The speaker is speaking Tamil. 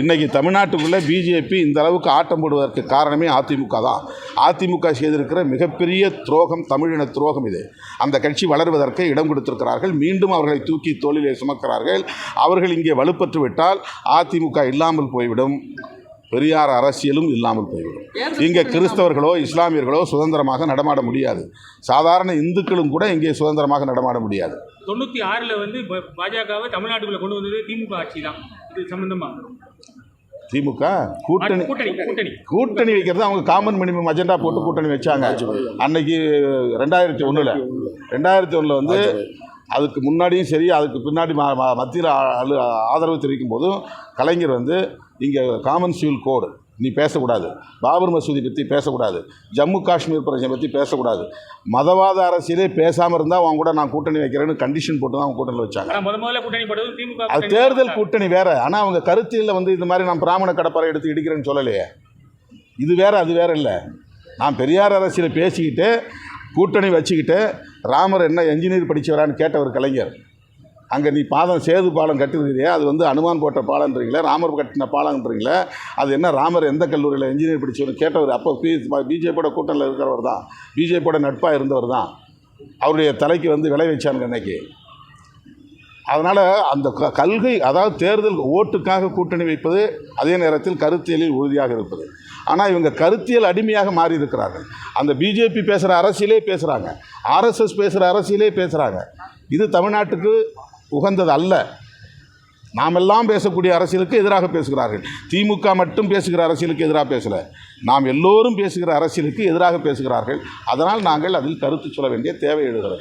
இன்னைக்கு தமிழ்நாட்டுக்குள்ள பிஜேபி இந்த அளவுக்கு ஆட்டம் போடுவதற்கு காரணமே அதிமுக தான். அதிமுக செய்திருக்கிற மிகப்பெரிய துரோகம், தமிழின துரோகம் இது. அந்த கட்சி வளர்வதற்கு இடம் கொடுத்திருக்கிறார்கள். மீண்டும் அவர்களை தூக்கி தோளிலே சுமக்கிறார்கள். அவர்கள் இங்கே வலுப்பெற்று விட்டால் அதிமுக இல்லாமல் போய்விடும். பெரியார் அரசியலும் இல்லாமல் போய்விடும். இங்கே கிறிஸ்தவர்களோ இஸ்லாமியர்களோ சுதந்திரமாக நடமாட முடியாது. சாதாரண இந்துக்களும் கூட இங்கே சுதந்திரமாக நடமாட முடியாது. 96 வந்து பாஜகவை தமிழ்நாட்டுக்குள்ள கொண்டு வந்தது திமுக ஆட்சி தான். இது சம்பந்தமா திமுக கூட்டணி வைக்கிறது அவங்க காமன் மினிமம் அஜெண்டா போட்டு கூட்டணி வச்சாங்க. அன்னைக்கு 2001 வந்து அதுக்கு முன்னாடியும் சரி, அதுக்கு பின்னாடி மத்தியில் ஆதரவு தெரிவிக்கும் போதும் கலைஞர் வந்து இங்கே காமன் சிவில் கோடு, நீ பேசக்கூடாது, பாபர் மசூதி பற்றி பேசக்கூடாது, ஜம்மு காஷ்மீர் பிரச்சனை பற்றி பேசக்கூடாது, மதவாத அரசியலே பேசாமல் இருந்தால் அவங்க கூட நான் கூட்டணி வைக்கிறேன்னு கண்டிஷன் போட்டு தான் அவங்க கூட்டணி வச்சாங்க. அது தேர்தல் கூட்டணி வேறு. ஆனால் அவங்க கருத்தியில் வந்து இந்த மாதிரி நான் பிராமண கடப்பறை எடுத்து இடிக்கிறேன்னு சொல்லலையே. இது வேறு அது வேறு இல்லை. நான் பெரியார் அரசியலை பேசிக்கிட்டு கூட்டணி வச்சுக்கிட்டு ராமர் என்ன என்ஜினியர் படித்தவரான்னு கேட்டவர் கலைஞர். அங்கே நீ சேது பாலம் கட்டிருக்கிறீ, அது வந்து அனுமான் போட்ட பாலன்றீங்களே, ராமர் கட்டின பாலன்றீங்களே, அது என்ன ராமர் எந்த கல்லூரியில் என்ஜினியர் படித்தவர் கேட்டவர். அப்போ பிஜேபியோட கூட்டணியில் இருக்கிறவர் தான், பிஜேபியோட நட்பாக இருந்தவர் தான். அவருடைய தலைக்கு வந்து விளை வச்சாங்க அன்னைக்கு. அதனால் அந்த கல்கை, அதாவது தேர்தல் ஓட்டுக்காக கூட்டணி வைப்பது, அதே நேரத்தில் கருத்தியலில் உறுதியாக இருப்பது. ஆனால் இவங்க கருத்தியல் அடிமையாக மாறி இருக்கிறார்கள். அந்த பிஜேபி பேசுகிற அரசியலே பேசுகிறாங்க, ஆர்எஸ்எஸ் பேசுகிற அரசியலே பேசுகிறாங்க. இது தமிழ்நாட்டுக்கு உகந்தது அல்ல. நாமெல்லாம் பேசக்கூடிய அரசியலுக்கு எதிராக பேசுகிறார்கள். திமுக மட்டும் பேசுகிற அரசியலுக்கு எதிராக பேசலை, நாம் எல்லோரும் பேசுகிற அரசியலுக்கு எதிராக பேசுகிறார்கள். அதனால் நாங்கள் அதில் கருத்து சொல்ல வேண்டிய தேவை எழுகிறது.